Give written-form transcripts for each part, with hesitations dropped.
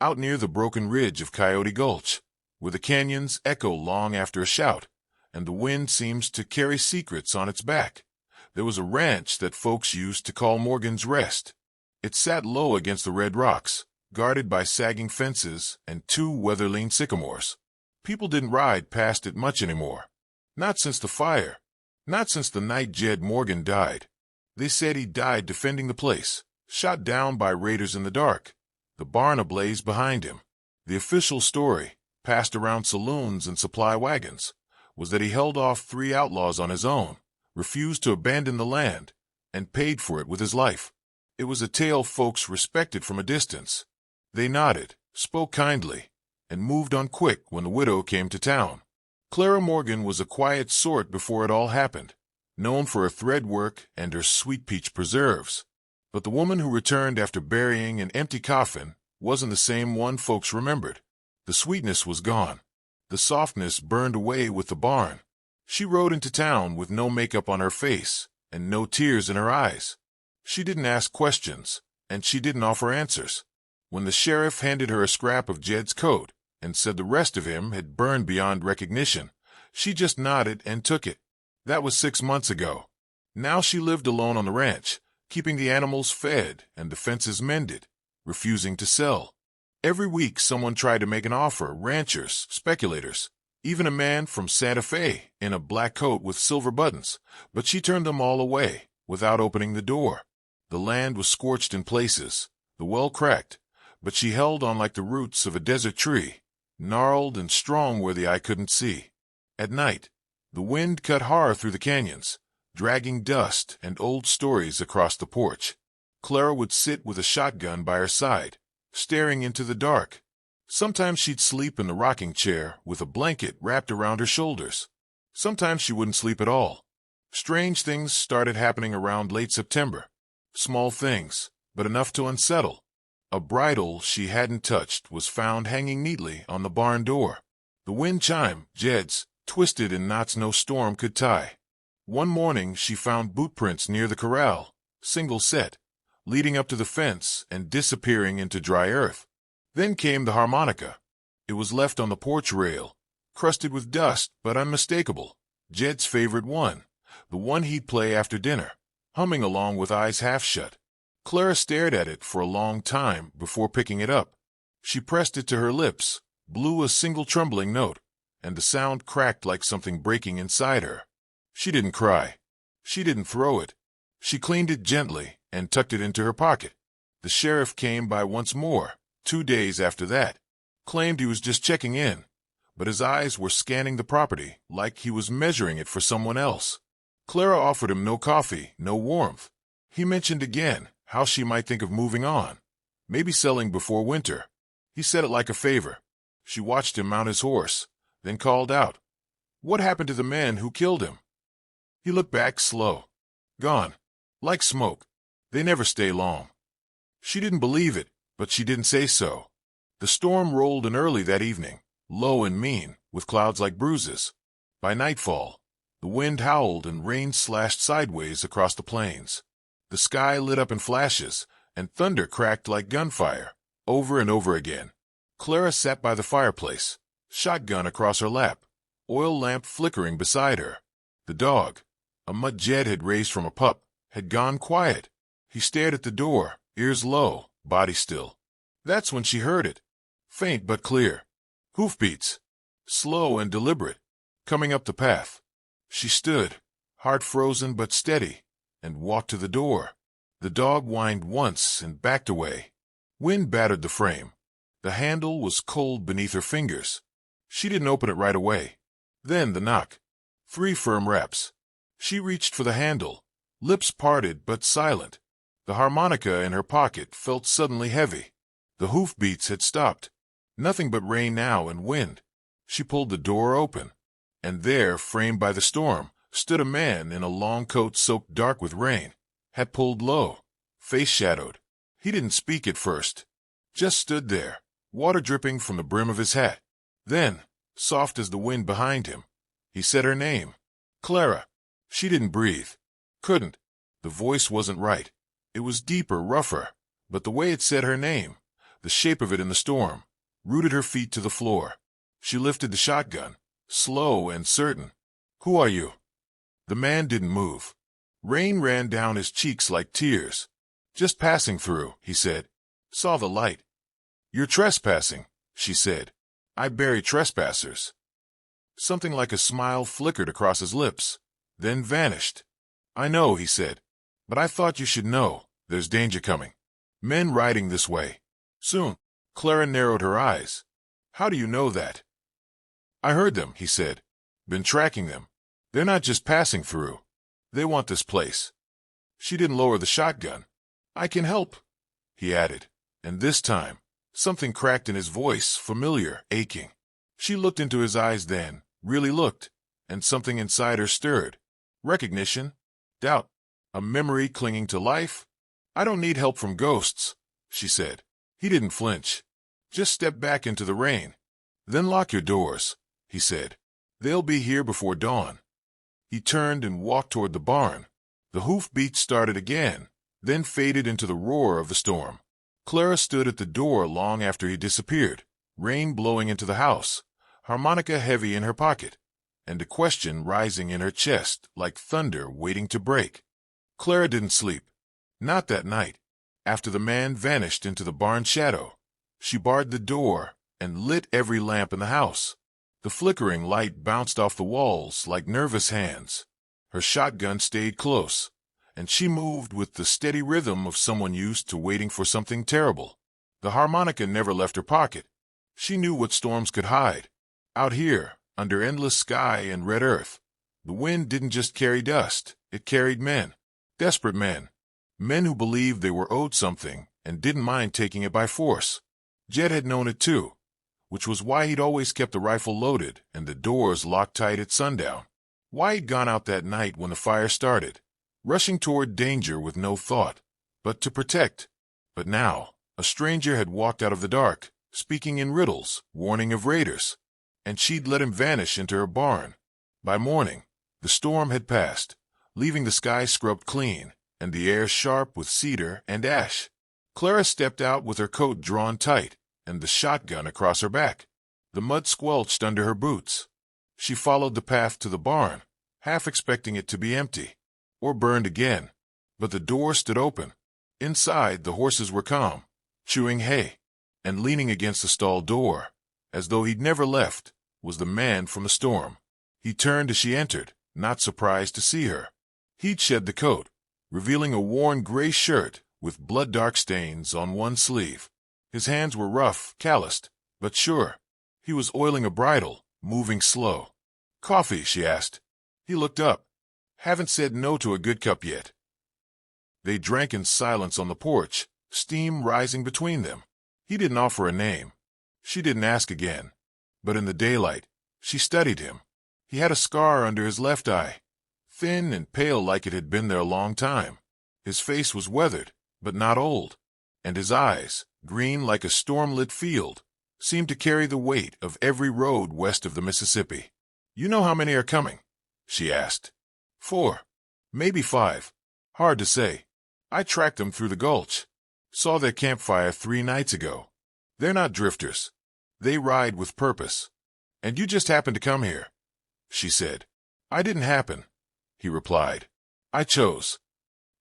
out near the broken ridge of Coyote Gulch, where the canyons echo long after a shout, and the wind seems to carry secrets on its back. There was a ranch that folks used to call Morgan's Rest. It sat low against the red rocks, guarded by sagging fences and 2 weather-lean sycamores. People didn't ride past it much anymore. Not since the fire. Not since the night Jed Morgan died. They said he died defending the place, shot down by raiders in the dark, the barn ablaze behind him. The official story, passed around saloons and supply wagons, was that he held off 3 outlaws on his own, refused to abandon the land, and paid for it with his life. It was a tale folks respected from a distance. They nodded, spoke kindly, and moved on quick when the widow came to town. Clara Morgan was a quiet sort before it all happened, known for her thread work and her sweet peach preserves. But the woman who returned after burying an empty coffin wasn't the same one folks remembered. The sweetness was gone. The softness burned away with the barn. She rode into town with no makeup on her face and no tears in her eyes. She didn't ask questions, and she didn't offer answers. When the sheriff handed her a scrap of Jed's coat and said the rest of him had burned beyond recognition, she just nodded and took it. That was 6 months ago. Now she lived alone on the ranch, keeping the animals fed and the fences mended, refusing to sell. Every week someone tried to make an offer, ranchers, speculators, even a man from Santa Fe in a black coat with silver buttons, but she turned them all away without opening the door. The land was scorched in places, the well cracked, but she held on like the roots of a desert tree, gnarled and strong where the eye couldn't see. At night, the wind cut hard through the canyons, dragging dust and old stories across the porch. Clara would sit with a shotgun by her side, staring into the dark. Sometimes she'd sleep in the rocking chair with a blanket wrapped around her shoulders. Sometimes she wouldn't sleep at all. Strange things started happening around late September. Small things, but enough to unsettle. A bridle she hadn't touched was found hanging neatly on the barn door. The wind chime, Jed's, twisted in knots no storm could tie. One morning she found boot prints near the corral, single set, leading up to the fence and disappearing into dry earth. Then came the harmonica. It was left on the porch rail, crusted with dust but unmistakable. Jed's favorite one, the one he'd play after dinner, humming along with eyes half shut. Clara stared at it for a long time before picking it up. She pressed it to her lips, blew a single trembling note, and the sound cracked like something breaking inside her. She didn't cry. She didn't throw it. She cleaned it gently and tucked it into her pocket. The sheriff came by once more, 2 days after that, claimed he was just checking in, but his eyes were scanning the property like he was measuring it for someone else. Clara offered him no coffee, no warmth. He mentioned again how she might think of moving on, maybe selling before winter. He said it like a favor. She watched him mount his horse, then called out, "What happened to the men who killed him?" He looked back slow. Gone. Like smoke. They never stay long. She didn't believe it, but she didn't say so. The storm rolled in early that evening, low and mean, with clouds like bruises. By nightfall, the wind howled and rain slashed sideways across the plains. The sky lit up in flashes, and thunder cracked like gunfire, over and over again. Clara sat by the fireplace, shotgun across her lap, oil lamp flickering beside her. The dog, a mutt Jed had raised from a pup, had gone quiet. He stared at the door, ears low, body still. That's when she heard it. Faint but clear. Hoofbeats. Slow and deliberate. Coming up the path. She stood, heart frozen but steady, and walked to the door. The dog whined once and backed away. Wind battered the frame. The handle was cold beneath her fingers. She didn't open it right away. Then the knock. 3 firm raps. She reached for the handle, lips parted but silent. The harmonica in her pocket felt suddenly heavy. The hoofbeats had stopped. Nothing but rain now and wind. She pulled the door open, and there, framed by the storm, stood a man in a long coat soaked dark with rain, hat pulled low, face shadowed. He didn't speak at first, just stood there, water dripping from the brim of his hat. Then, soft as the wind behind him, he said her name. Clara. She didn't breathe. Couldn't. The voice wasn't right. It was deeper, rougher, but the way it said her name, the shape of it in the storm, rooted her feet to the floor. She lifted the shotgun, slow and certain. "Who are you?" The man didn't move. Rain ran down his cheeks like tears. "Just passing through," he said. "Saw the light." "You're trespassing," she said. "I bury trespassers." Something like a smile flickered across his lips, then vanished. "I know," he said, "but I thought you should know. There's danger coming. Men riding this way. Soon." Clara narrowed her eyes. "How do you know that?" "I heard them," he said. "Been tracking them. They're not just passing through. They want this place." She didn't lower the shotgun. "I can help," he added, and this time, something cracked in his voice, familiar, aching. She looked into his eyes then, really looked, and something inside her stirred. Recognition? Doubt? A memory clinging to life? "I don't need help from ghosts," she said. He didn't flinch. "Just step back into the rain. Then lock your doors," he said. "They'll be here before dawn." He turned and walked toward the barn. The hoofbeats started again, then faded into the roar of the storm. Clara stood at the door long after he disappeared, rain blowing into the house, harmonica heavy in her pocket, and a question rising in her chest like thunder waiting to break. Clara didn't sleep. Not that night. After the man vanished into the barn shadow, she barred the door and lit every lamp in the house. The flickering light bounced off the walls like nervous hands. Her shotgun stayed close, and she moved with the steady rhythm of someone used to waiting for something terrible. The harmonica never left her pocket. She knew what storms could hide. Out here, under endless sky and red earth, the wind didn't just carry dust, it carried men. Desperate men. Men who believed they were owed something and didn't mind taking it by force. Jed had known it too, which was why he'd always kept the rifle loaded and the doors locked tight at sundown. Why he'd gone out that night when the fire started, rushing toward danger with no thought but to protect. But now, a stranger had walked out of the dark, speaking in riddles, warning of raiders, and she'd let him vanish into her barn. By morning, the storm had passed, leaving the sky scrubbed clean and the air sharp with cedar and ash. Clara stepped out with her coat drawn tight and the shotgun across her back. The mud squelched under her boots. She followed the path to the barn, half expecting it to be empty or burned again. But the door stood open. Inside, the horses were calm, chewing hay, and leaning against the stall door, as though he'd never left, was the man from the storm. He turned as she entered, not surprised to see her. He'd shed the coat, revealing a worn gray shirt with blood-dark stains on one sleeve. His hands were rough, calloused, but sure. He was oiling a bridle, moving slow. "Coffee?" she asked. He looked up. "Haven't said no to a good cup yet." They drank in silence on the porch, steam rising between them. He didn't offer a name. She didn't ask again. But in the daylight, she studied him. He had a scar under his left eye, thin and pale like it had been there a long time. His face was weathered, but not old, and his eyes, green like a storm-lit field, seemed to carry the weight of every road west of the Mississippi. "You know how many are coming?" she asked. 4, maybe 5. Hard to say. I tracked them through the gulch. Saw their campfire 3 nights ago. They're not drifters. They ride with purpose. And you just happened to come here," she said. "I didn't happen," he replied. "I chose."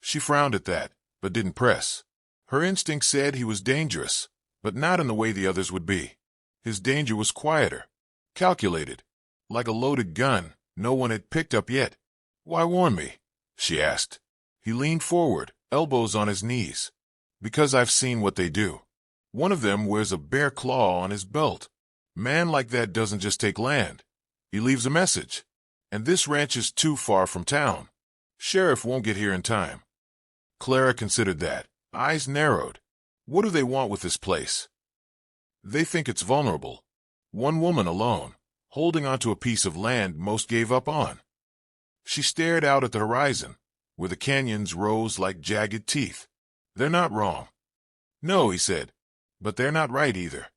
She frowned at that, but didn't press. Her instinct said he was dangerous, but not in the way the others would be. His danger was quieter, calculated, like a loaded gun no one had picked up yet. "Why warn me?" she asked. He leaned forward, elbows on his knees. "Because I've seen what they do. One of them wears a bear claw on his belt. Man like that doesn't just take land. He leaves a message. And this ranch is too far from town. Sheriff won't get here in time." Clara considered that, eyes narrowed. What do they want with this place? They think it's vulnerable. One woman alone, holding onto a piece of land most gave up on. She stared out at the horizon, where the canyons rose like jagged teeth. "They're not wrong." "No," he said, "but they're not right either."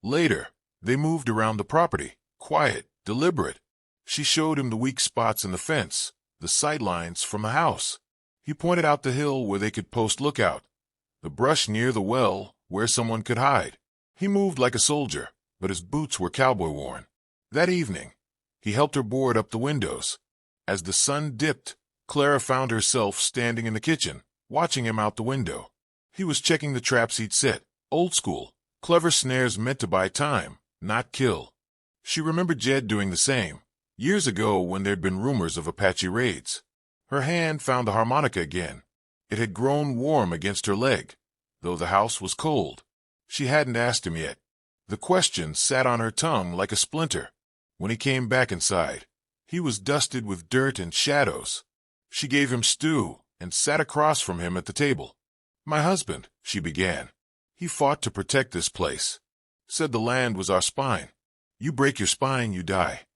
Later, they moved around the property, quiet, deliberate. She showed him the weak spots in the fence, the sightlines from the house. He pointed out the hill where they could post lookout, the brush near the well where someone could hide. He moved like a soldier, but his boots were cowboy-worn. That evening, he helped her board up the windows. As the sun dipped, Clara found herself standing in the kitchen, watching him out the window. He was checking the traps he'd set, old school, clever snares meant to buy time, not kill. She remembered Jed doing the same, years ago when there'd been rumors of Apache raids. Her hand found the harmonica again. It had grown warm against her leg, though the house was cold. She hadn't asked him yet. The question sat on her tongue like a splinter. When he came back inside, he was dusted with dirt and shadows. She gave him stew and sat across from him at the table. "My husband," she began. "He fought to protect this place. Said the land was our spine. You break your spine, you die."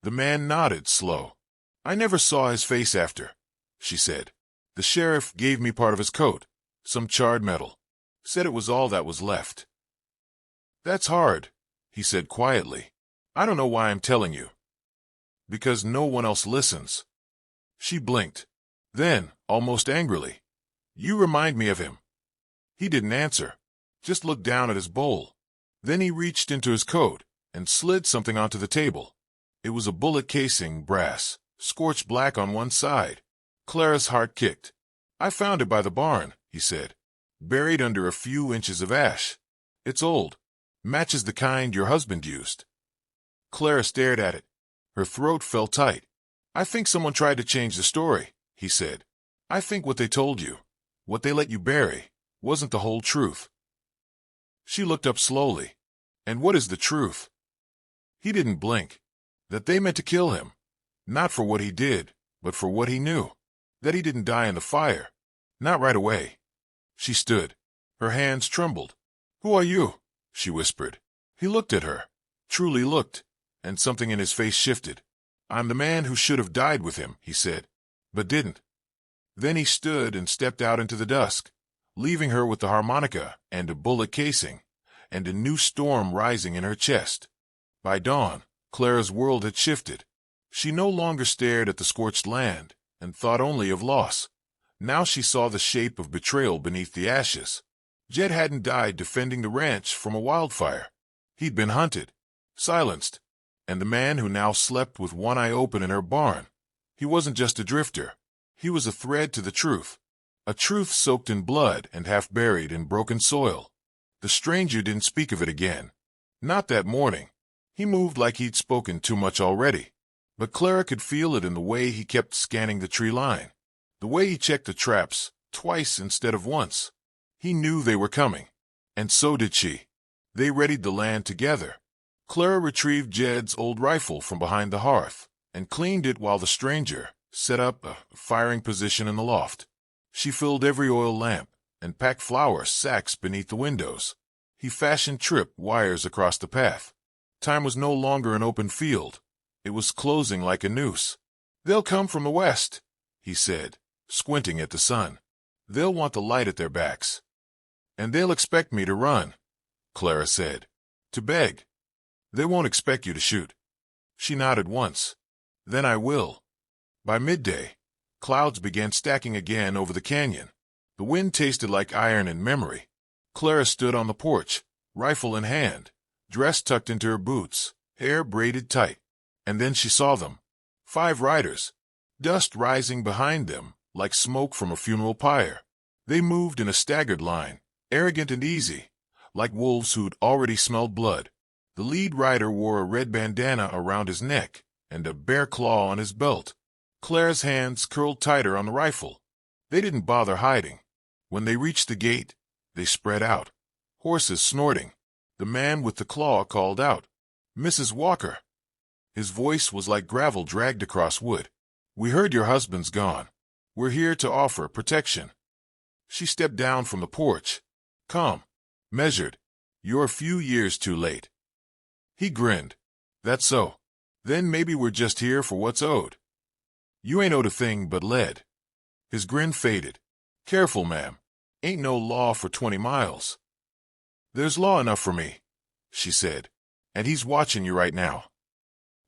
The man nodded, slow. "I never saw his face after," she said. "The sheriff gave me part of his coat, some charred metal. Said it was all that was left." "That's hard," he said quietly. "I don't know why I'm telling you." "Because no one else listens." She blinked. Then, almost angrily, "You remind me of him." He didn't answer, just looked down at his bowl. Then he reached into his coat and slid something onto the table. It was a bullet casing, brass, scorched black on one side. Clara's heart kicked. "I found it by the barn," he said, "buried under a few inches of ash. It's old. Matches the kind your husband used." Clara stared at it. Her throat felt tight. "I think someone tried to change the story," he said. "I think what they told you, what they let you bury, wasn't the whole truth." She looked up slowly. "And what is the truth?" He didn't blink. That they meant to kill him. Not for what he did, but for what he knew. That he didn't die in the fire. Not right away. She stood. Her hands trembled. "Who are you?" she whispered. He looked at her. Truly looked. And something in his face shifted. "I'm the man who should have died with him," he said, "but didn't." Then he stood and stepped out into the dusk, leaving her with the harmonica and a bullet casing, and a new storm rising in her chest. By dawn, Clara's world had shifted. She no longer stared at the scorched land and thought only of loss. Now she saw the shape of betrayal beneath the ashes. Jed hadn't died defending the ranch from a wildfire. He'd been hunted, silenced, and the man who now slept with one eye open in her barn, he wasn't just a drifter. He was a thread to the truth, a truth soaked in blood and half buried in broken soil. The stranger didn't speak of it again. Not that morning. He moved like he'd spoken too much already. But Clara could feel it in the way he kept scanning the tree line, the way he checked the traps twice instead of once. He knew they were coming, and so did she. They readied the land together. Clara retrieved Jed's old rifle from behind the hearth and cleaned it while the stranger set up a firing position in the loft. She filled every oil lamp and packed flour sacks beneath the windows. He fashioned trip wires across the path. Time was no longer an open field. It was closing like a noose. "They'll come from the west," he said, squinting at the sun. "They'll want the light at their backs." "And they'll expect me to run," Clara said, "to beg. They won't expect you to shoot." She nodded once. "Then I will." By midday, clouds began stacking again over the canyon. The wind tasted like iron and memory. Clara stood on the porch, rifle in hand, dress tucked into her boots, hair braided tight. And then she saw them. 5 riders, dust rising behind them like smoke from a funeral pyre. They moved in a staggered line, arrogant and easy, like wolves who'd already smelled blood. The lead rider wore a red bandana around his neck and a bear claw on his belt. Clara's hands curled tighter on the rifle. They didn't bother hiding. When they reached the gate, they spread out, horses snorting. The man with the claw called out, "Mrs. Walker." His voice was like gravel dragged across wood. "We heard your husband's gone. We're here to offer protection." She stepped down from the porch. Calm, measured. "You're a few years too late." He grinned. "That's so. Then maybe we're just here for what's owed." "You ain't owed a thing but lead." His grin faded. "Careful, ma'am. Ain't no law for 20 miles. "There's law enough for me," she said. "And he's watching you right now."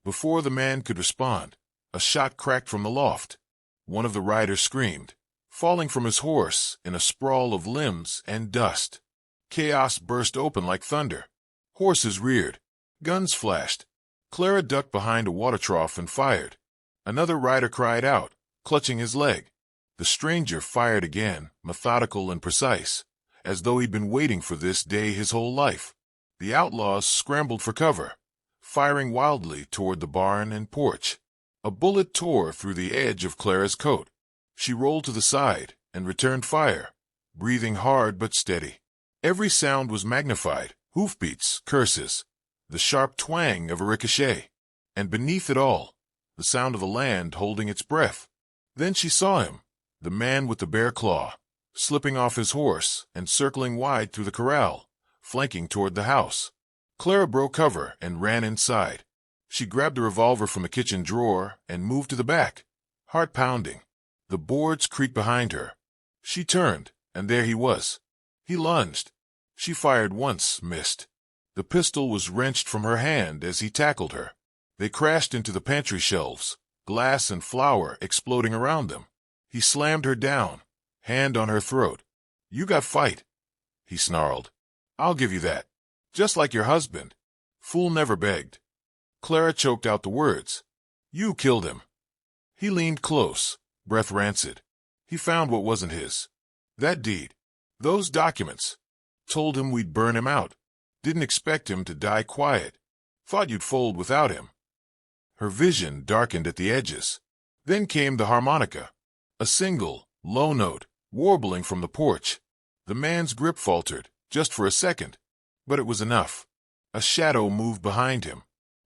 Before the man could respond, a shot cracked from the loft. One of the riders screamed, falling from his horse in a sprawl of limbs and dust. Chaos burst open like thunder. Horses reared. Guns flashed. Clara ducked behind a water trough and fired. Another rider cried out, clutching his leg. The stranger fired again, methodical and precise, as though he'd been waiting for this day his whole life. The outlaws scrambled for cover, firing wildly toward the barn and porch. A bullet tore through the edge of Clara's coat. She rolled to the side and returned fire, breathing hard but steady. Every sound was magnified, hoofbeats, curses, the sharp twang of a ricochet, and beneath it all, the sound of the land holding its breath. Then she saw him, the man with the bare claw, slipping off his horse and circling wide through the corral, flanking toward the house. Clara broke cover and ran inside. She grabbed a revolver from a kitchen drawer and moved to the back, heart pounding. The boards creaked behind her. She turned, and there he was. He lunged. She fired once, missed. The pistol was wrenched from her hand as he tackled her. They crashed into the pantry shelves, glass and flour exploding around them. He slammed her down, hand on her throat. "You got fight," he snarled. "I'll give you that. Just like your husband." Fool never begged. Clara choked out the words. "You killed him." He leaned close, breath rancid. He found what wasn't his. That deed, those documents. Told him we'd burn him out. Didn't expect him to die quiet. Thought you'd fold without him. Her vision darkened at the edges. Then came the harmonica. A single, low note, warbling from the porch. The man's grip faltered, just for a second. But it was enough. A shadow moved behind him.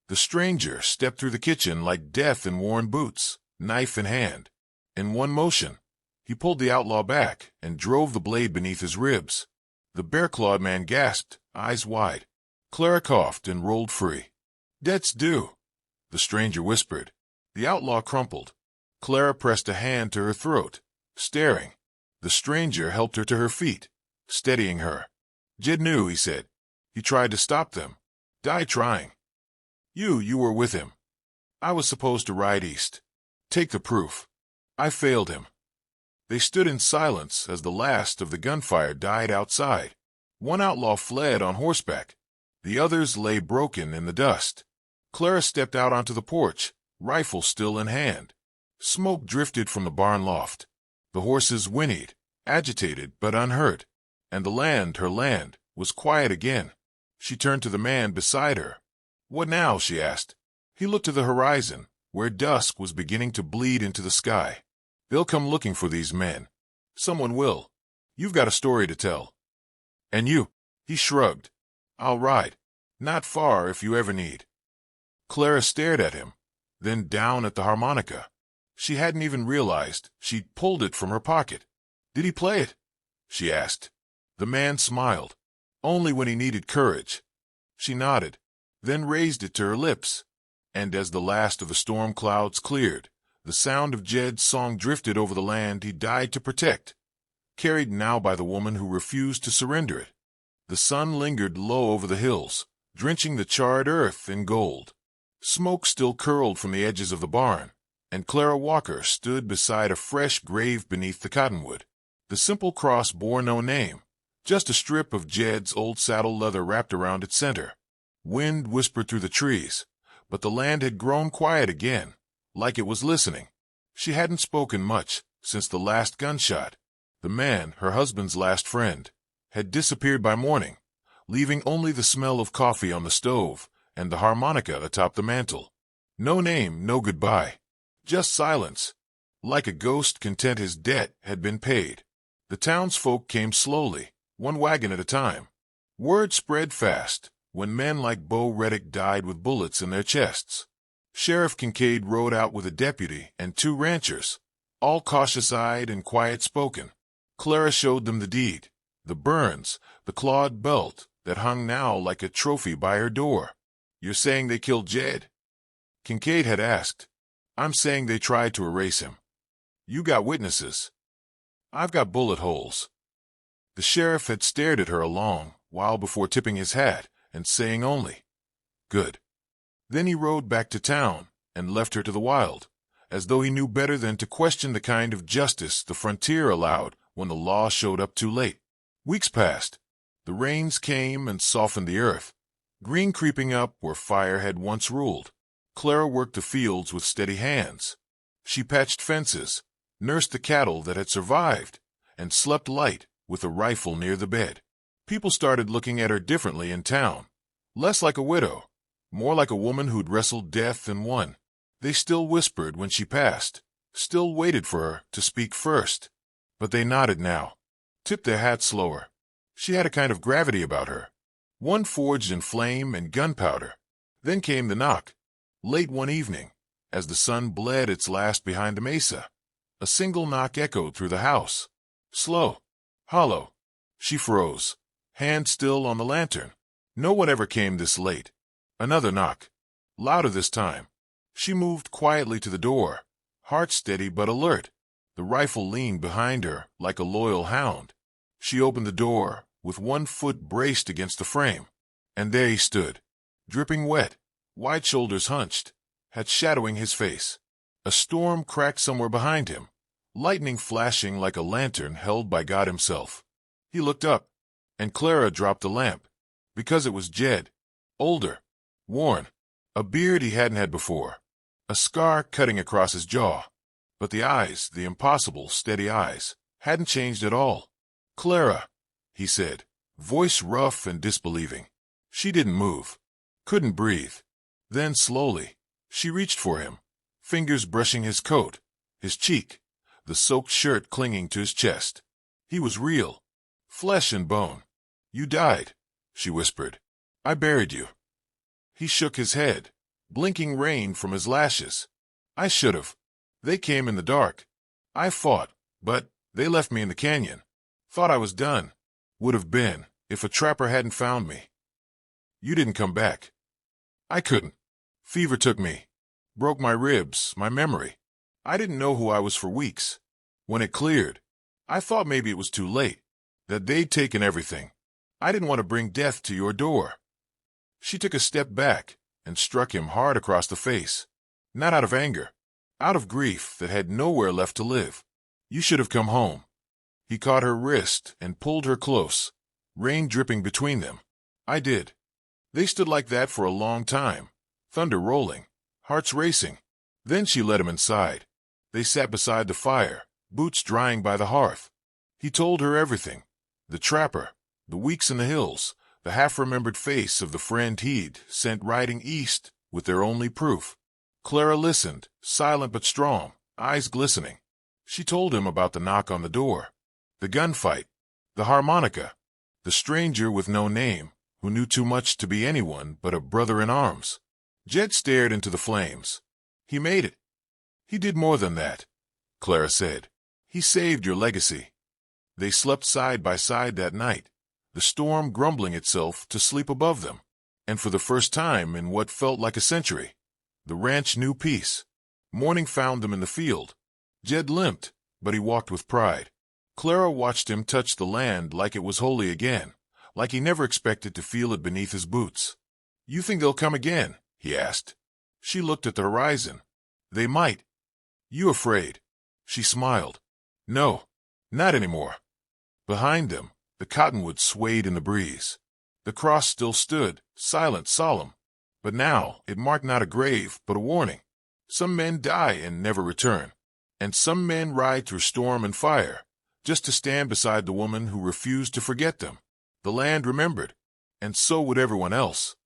The stranger stepped through the kitchen like death in worn boots, knife in hand. In one motion, he pulled the outlaw back and drove the blade beneath his ribs. The bare-clawed man gasped, eyes wide. Clara coughed and rolled free. "Debt's due," the stranger whispered. The outlaw crumpled. Clara pressed a hand to her throat, staring. The stranger helped her to her feet, steadying her. "Jed knew," he said. "He tried to stop them. Die trying. You were with him. I was supposed to ride east. Take the proof. I failed him." They stood in silence as the last of the gunfire died outside. One outlaw fled on horseback. The others lay broken in the dust. Clara stepped out onto the porch, rifle still in hand. Smoke drifted from the barn loft. The horses whinnied, agitated but unhurt, and the land, her land, was quiet again. She turned to the man beside her. "What now?" she asked. He looked to the horizon, where dusk was beginning to bleed into the sky. "They'll come looking for these men. Someone will. You've got a story to tell." "And you?" He shrugged. "I'll ride. Not far if you ever need." Clara stared at him, then down at the harmonica. She hadn't even realized she'd pulled it from her pocket. "Did he play it?" she asked. The man smiled. "Only when he needed courage." She nodded, then raised it to her lips. And as the last of the storm clouds cleared, the sound of Jed's song drifted over the land he died to protect, carried now by the woman who refused to surrender it. The sun lingered low over the hills, drenching the charred earth in gold. Smoke still curled from the edges of the barn, and Clara Walker stood beside a fresh grave beneath the cottonwood. The simple cross bore no name, just a strip of Jed's old saddle leather wrapped around its center. Wind whispered through the trees, but the land had grown quiet again, like it was listening. She hadn't spoken much since the last gunshot. The man, her husband's last friend, had disappeared by morning, leaving only the smell of coffee on the stove and the harmonica atop the mantel. No name, no goodbye. Just silence, like a ghost content his debt had been paid. The townsfolk came slowly, one wagon at a time. Word spread fast when men like Bo Reddick died with bullets in their chests. Sheriff Kincaid rode out with a deputy and 2 ranchers, all cautious-eyed and quiet-spoken. Clara showed them the deed, the burns, the clawed belt that hung now like a trophy by her door. "You're saying they killed Jed?" Kincaid had asked. "I'm saying they tried to erase him." "You got witnesses?" "I've got bullet holes." The sheriff had stared at her a long while before tipping his hat and saying only, "Good." Then he rode back to town and left her to the wild, as though he knew better than to question the kind of justice the frontier allowed when the law showed up too late. Weeks passed. The rains came and softened the earth, green creeping up where fire had once ruled. Clara worked the fields with steady hands. She patched fences, nursed the cattle that had survived, and slept light with a rifle near the bed. People started looking at her differently in town, less like a widow, more like a woman who'd wrestled death and won. They still whispered when she passed, still waited for her to speak first. But they nodded now, tipped their hats slower. She had a kind of gravity about her, one forged in flame and gunpowder. Then came the knock, late one evening, as the sun bled its last behind the mesa. A single knock echoed through the house, slow, hollow. She froze, hand still on the lantern. No one ever came this late. Another knock, louder this time. She moved quietly to the door, heart steady but alert. The rifle leaned behind her like a loyal hound. She opened the door, with one foot braced against the frame. And there he stood, dripping wet, wide shoulders hunched, hat shadowing his face. A storm cracked somewhere behind him, lightning flashing like a lantern held by God himself. He looked up, and Clara dropped the lamp, because it was Jed, older, worn, a beard he hadn't had before, a scar cutting across his jaw. But the eyes, the impossible, steady eyes, hadn't changed at all. "Clara," he said, voice rough and disbelieving. She didn't move, couldn't breathe. Then slowly, she reached for him, fingers brushing his coat, his cheek, the soaked shirt clinging to his chest. He was real, flesh and bone. "You died," she whispered. "I buried you." He shook his head, blinking rain from his lashes. "I should have. They came in the dark. I fought, but they left me in the canyon. Thought I was done. Would have been, if a trapper hadn't found me. You didn't come back. I couldn't. Fever took me. Broke my ribs, my memory. I didn't know who I was for weeks. When it cleared, I thought maybe it was too late, that they'd taken everything. I didn't want to bring death to your door." She took a step back and struck him hard across the face, not out of anger, out of grief that had nowhere left to live. "You should have come home." He caught her wrist and pulled her close, rain dripping between them. "I did." They stood like that for a long time, thunder rolling, hearts racing. Then she led him inside. They sat beside the fire, boots drying by the hearth. He told her everything, the trapper, the weeks in the hills, the half-remembered face of the friend he'd sent riding east with their only proof. Clara listened, silent but strong, eyes glistening. She told him about the knock on the door, the gunfight, the harmonica, the stranger with no name who knew too much to be anyone but a brother in arms. Jed stared into the flames. "He made it." "He did more than that," Clara said. "He saved your legacy." They slept side by side that night, the storm grumbling itself to sleep above them. And for the first time in what felt like a century, the ranch knew peace. Morning found them in the field. Jed limped, but he walked with pride. Clara watched him touch the land like it was holy again, like he never expected to feel it beneath his boots. "You think they'll come again?" he asked. She looked at the horizon. "They might." "You afraid?" She smiled. "No, not anymore." Behind them, the cottonwood swayed in the breeze. The cross still stood, silent, solemn. But now it marked not a grave, but a warning. Some men die and never return. And some men ride through storm and fire, just to stand beside the woman who refused to forget them. The land remembered, and so would everyone else.